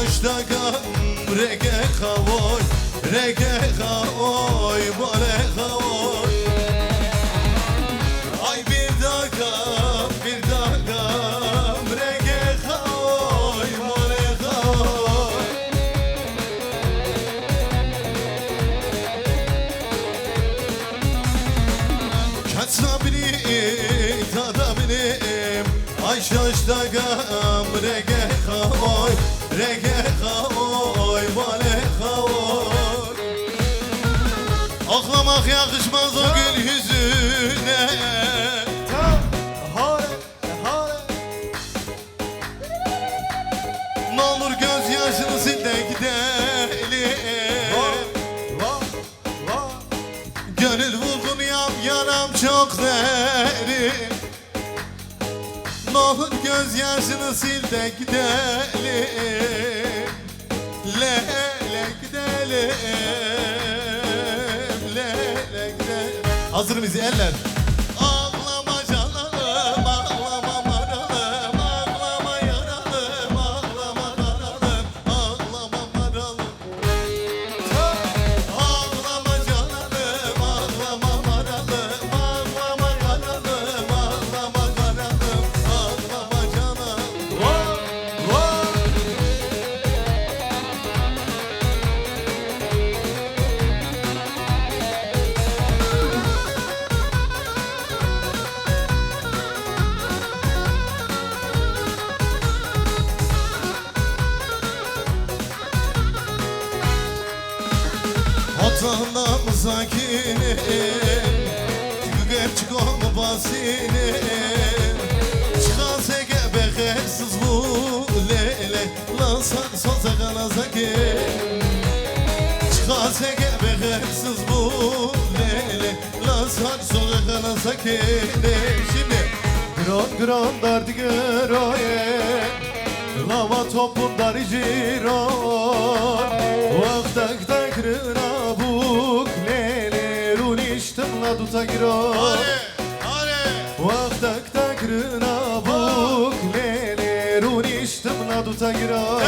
yaştagam rege havoy rege havoy bale havoy ay bir dagam rege havoy bale havoy kaçna bini tada binim ay yaştagam rege havoy rege havoy bale havoy ağlamak yakışmaz o gül yüzüne ne olur gözyaşını sil de gidelim gönül vurgun yaram çok derin ne olur gözyaşını sil de gidelim le gidelim le gidelim. Hazır mıyız eller? Ağlama canım, ağlama maralım, ağlama yaralım, ağlama maralım, ağlama maralım. Ağlama canım, ağlama maralım, ağlama yaralım, ağlama maralım, ağlama canım. Otağından sakinim Çıkıp çıkım basinim Çıkan seke bekersiz bu lele Lan sen soza kana sakin Çıkan seke bekersiz bu lele Lan sen soza kana sakin Şimdi Gran dardı göroye Lava topun dar ciron Vaktak takrına buk Lelerun iştimla duta giron Vaktak takrına buk Lelerun iştimla duta giron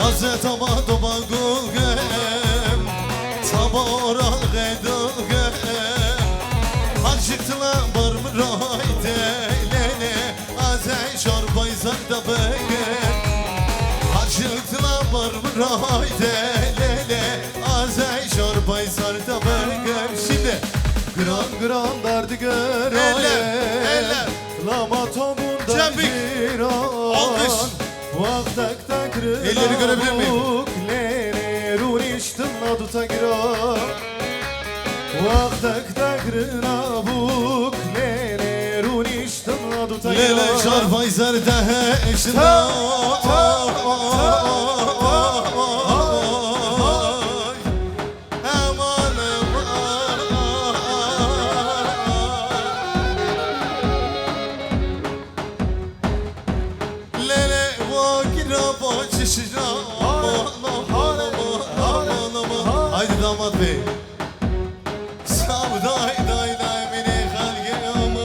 Hazret ama doba gulgem Taba oral gedulgem Hakşıktıla barmı rayde lele Azey şorbay zarda begem Hakşıktıla barmı rayde lele Azey şorbay zarda begem Şimdi Gran dardı göroye Eller Lama tomun da giron Alkış Vaktak takrına elleri görebilir miyim? Lelerun iştimla duta giron Vaktak takrına buk Lelerun iştimla duta giron Lele şarfay zerde eşinda Haydi damat bey Savday day day beni halgeyamım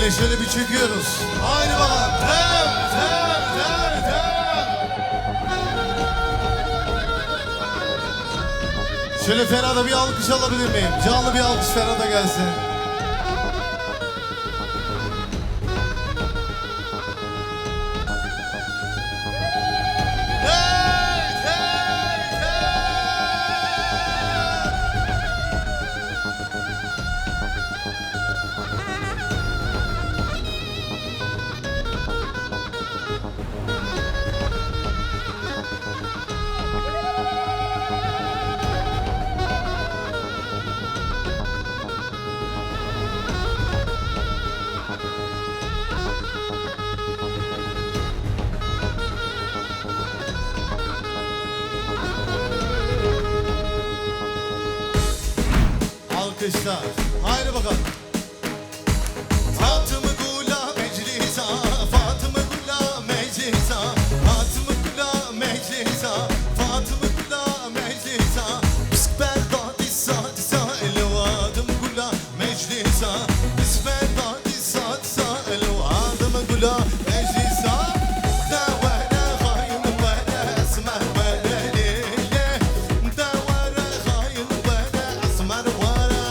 Şöyle şöyle bir çekiyoruz. Haydi bakalım. Tem tem tem tem. Şöyle Ferhat'a bir alkış alabilir miyim? Canlı bir alkış Ferhat'a gelsin. Alkışlar. Haydi bakalım. Fatıma Gula meclisa, Fatıma Gula meclisa, Fatıma Gula meclisa, Fatıma Gula meclisa. Bisber dadisa disa elvadım Gula meclisa, Bisber dadisa disa elvadım Gula meclisa. Davara hayın bana esmer bana lele, davara hayın bana esmer bana.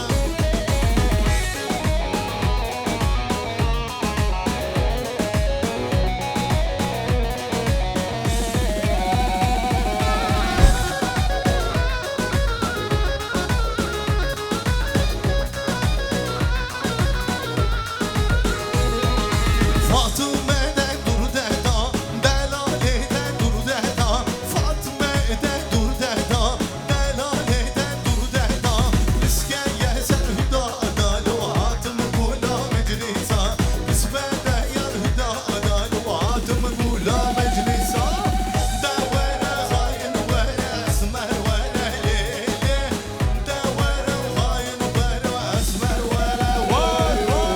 Fatıme'den dur deda, Delale'den dur deda, Fatıme'den dur deda, Delale'den dur deda. İskeye sen hüdada, Luhatım Gula meclisa, İsmede yar hüdada, Luhatım Gula meclisa. Devere hain vere esmer vere lele, Devere hain vere esmer vere vay vay.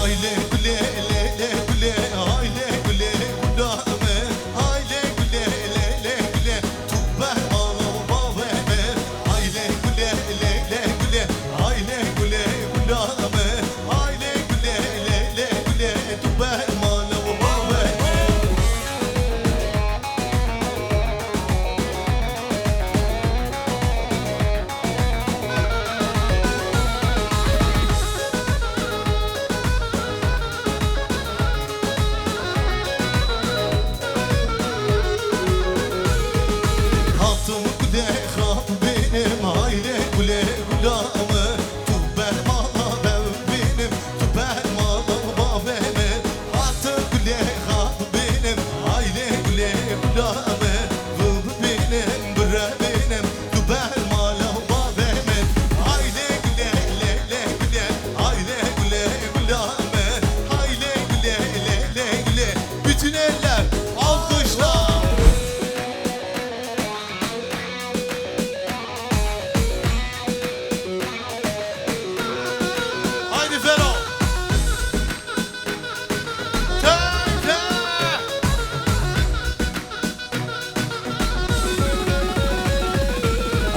Aile güle le le güle, aile güle gulame, aile güle le le güle, tubbe ağlama veme. Aile güle le le güle, aile güle gulame, aile güle le le güle, tubbe ağlama veme. Hatım güle hap benim, aile güle gulame, tubbe ağlama benim, tubbe ağlama veme. Hatım güle hap benim, aile güle gulame, vıv benim, bre benim, tubbe ağlama veme. Aile güle le le güle, aile güle gulame, aile güle le le güle. Bütün eller alkışla. Haydi Fero. Ten ten.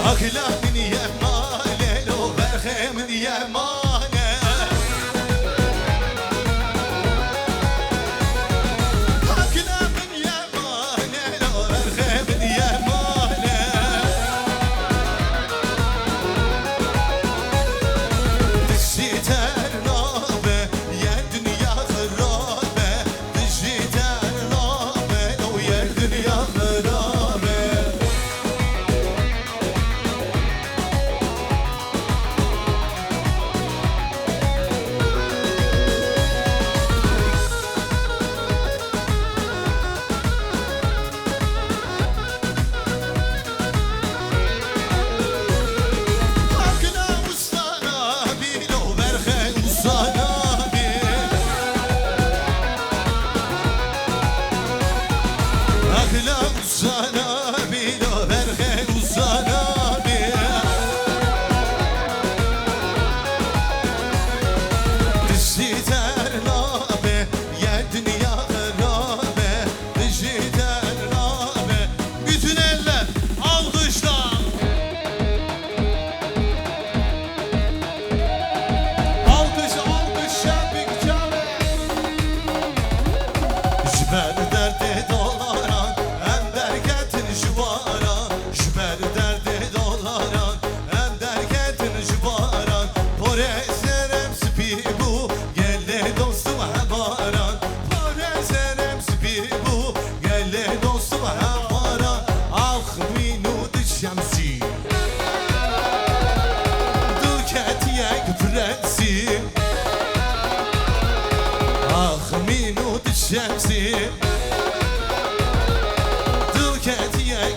Akla min yemane, lo berhe min yemane. Akla min yemane, lo berhe min yemane. Dijiter nabe, yer dünya harabe. Dijiter nabe, o yer dünya harabe. Akla ustana bil, o berhe ustana bil. Akla ustana bil, o berhe ustana bil.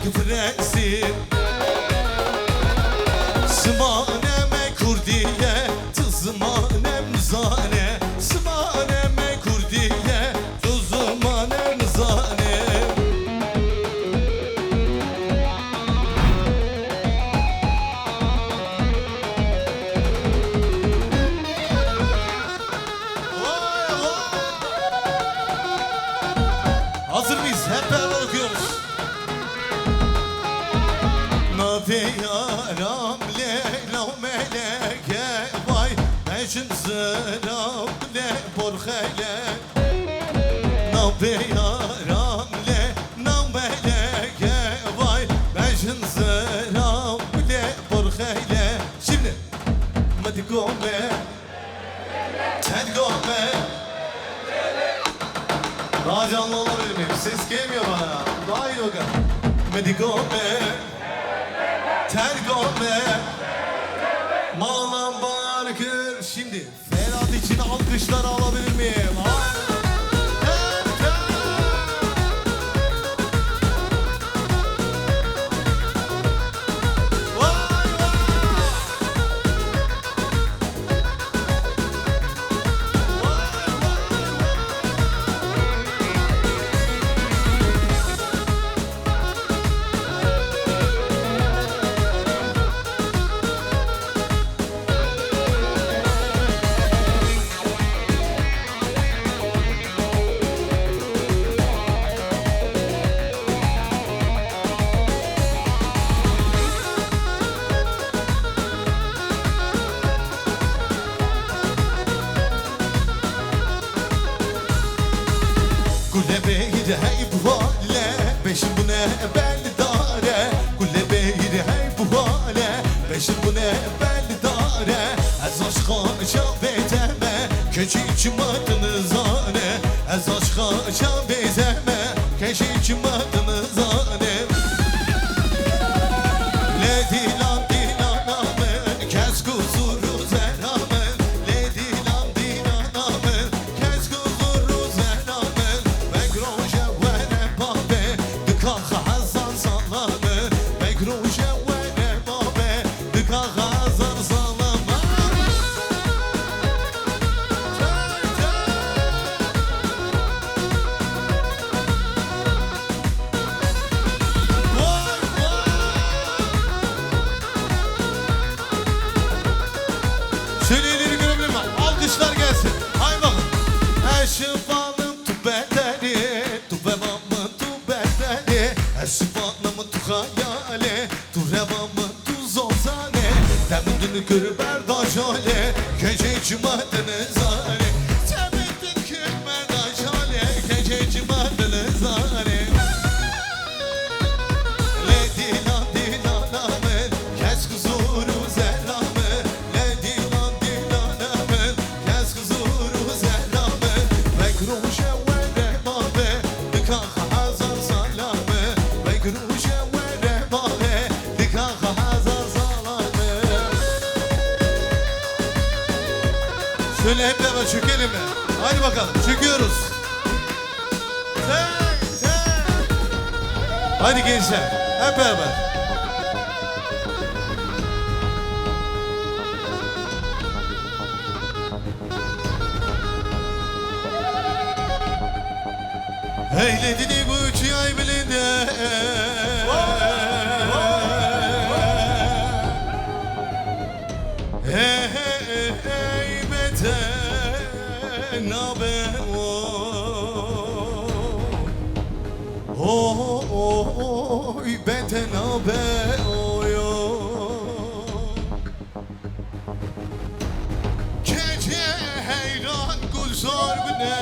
gifresin Sımaneme kurdiye tızmanem zane Sımaneme kurdiye tızmanem zane Hazır mıyız? Hep beraber okuyoruz. Nafi yaram leyla meleke vay Mecim zıram le borhele Nafi yaram leyla meleke vay Mecim zıram le borhele Şimdi Madi gome Ted gome Daha canlı olabilir miyim? Ses gelmiyor bana. Daha iyi bakın. Medigome, tergome, malam barkır. Şimdi Ferhat için alkışlar alabilir miyim? Kule beyri hey bu hale Beşin bu ne belli dare Kule beyri hey bu hale Beşin bu ne belli dare Ez aşka çabeteme Keçi içmadınız hane Ez aşka çabeteme Keçi içmadınız hane Le dilan dilanamın Kes kuzuru zeramen Le dilan dilanamın Kes kuzuru zeramen Megroje vere babe Dıkaha hazan salamı Megroje vere babe Dıkaha hazan salamı Şöyle ileri görebilir miyim? Alkışlar gelsin. Hay bakın. Eşifanım tu bedeli, tu bevamı tu bedeli. Eşifanım tu hayali, tu revamı tu zozane. Temdini kır berdajale, gece cumadınız hali. Temdini kır berdajale, gece cumadınız hali. Le dilan dilanamın, kes kuzuru zerramın. Le dilan dilanamın, kes kuzuru zerramın. Megruşe vere babe, dikaha hazan salamı. Megruşe vere babe, dikaha hazan salamı. Şöyle hep beraber çökelim mi? Hadi bakalım, çöküyoruz. Tek tek. Hadi gençler, hep beraber. Eyledi bu üç ay bilinde Ey beten nabe oy beten nabe oy Gece heyran gülzar bine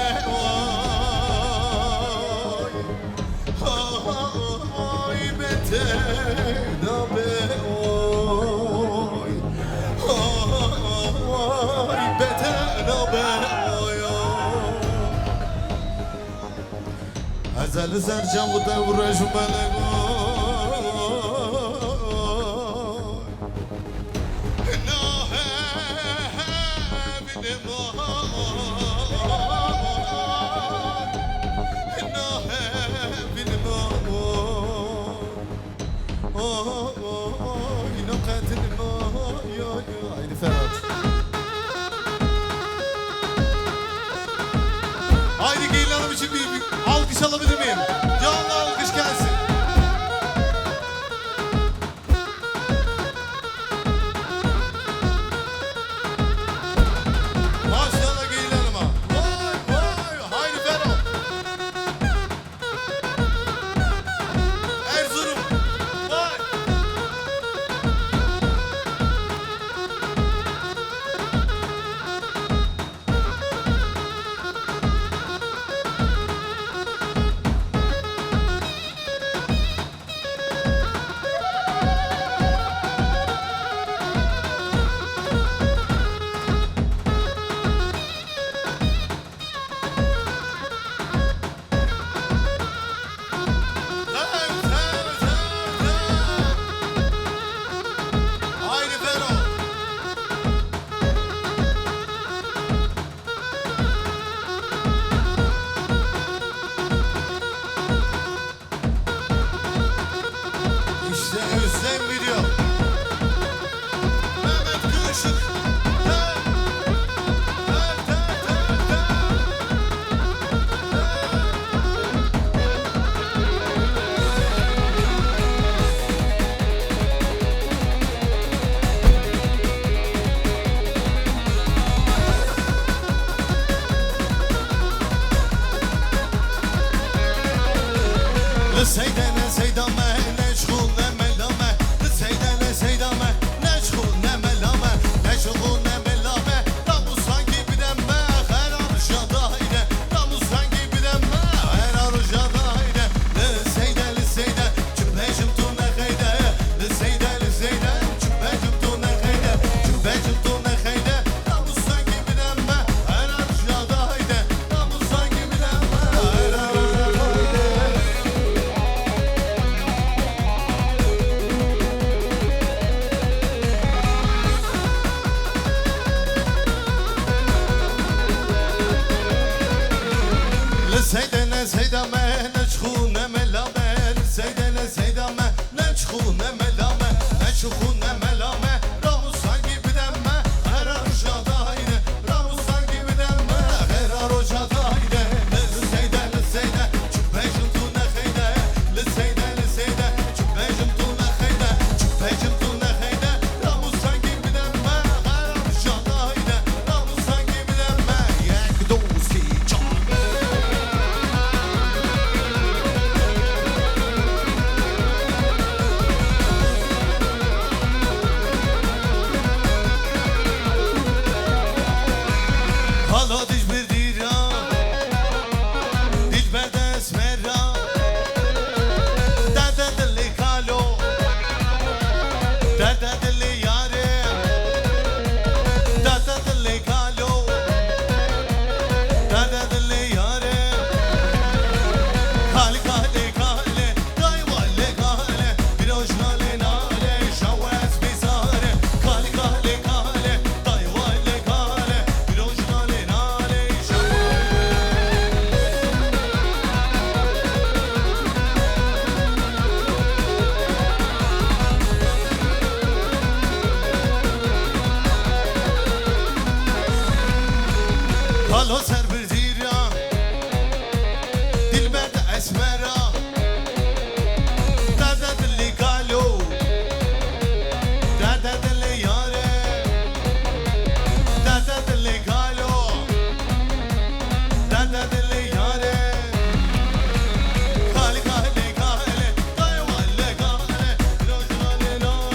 oy beten nabe oy beten nabe oy Ezel zercan bu devre jumele alkış alabilir miyim? Canlı alkış gelsin. Maşallah Gelin Hanım'a. Vay vay. Haydi Ferhat. Erzurum. Vay. Haydi Ferhat. İşte Özlem video. Mehmet Kuşuk. Seydene seydame neşgul ne melame Seydene seydame neşgul ne melame Neşgul ne melame Ramusan gibi demme Her arşa daire Ramusan gibi demme Her arşa daire Seyde seyde Cübbecim tu ne heyde Seyde seyde Cübbecim tu ne heyde Cübbecim tu ne heyde Ramusan gibi demme Her arşa daire Ramusan gibi demme Her arşa daire Seydene seydame neçhu ne melame Seydene seydame neçhu ne melame Neçhu ne melame Ramusan gibi demme Her arşa daire Ramusan gibi demme Her arşa daire Seydene seyde Cübbecim tu ne heyde Seydene seyde Cübbecim tu ne heyde Cübbecim tu ne heyde Ramusan gibi demme Her arşa daire Ramusan gibi demme Yek dosti can Hala dicbir dira Dicber de esmera Derde dili kalo Derde dili yare Derde dili kalo Derde dili yare Kale kale kale Kayvale kale Bir ojnale nale Şavaz bizare Kale kale kale Kayvale kale Bir ojnale nale Halo ser bir zira Dilber de esmera Derde dili kalo Derde dili yare Derde dili kalo Derde dili yare Kale kale kale Kayvale kale Rojnale nale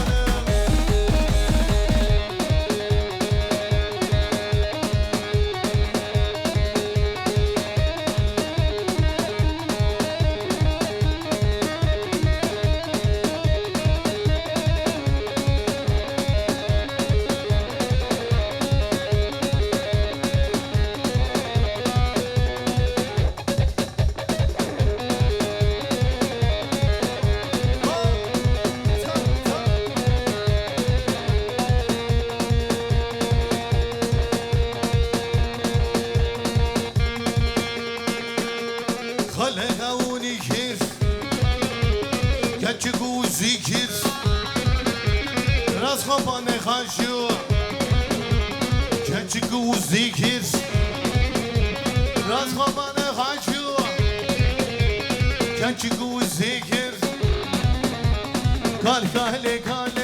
zikir Raz خبانه خانشو Keçiku zikir Raz خبانه خانشو Genç kuzikir Kal kale kale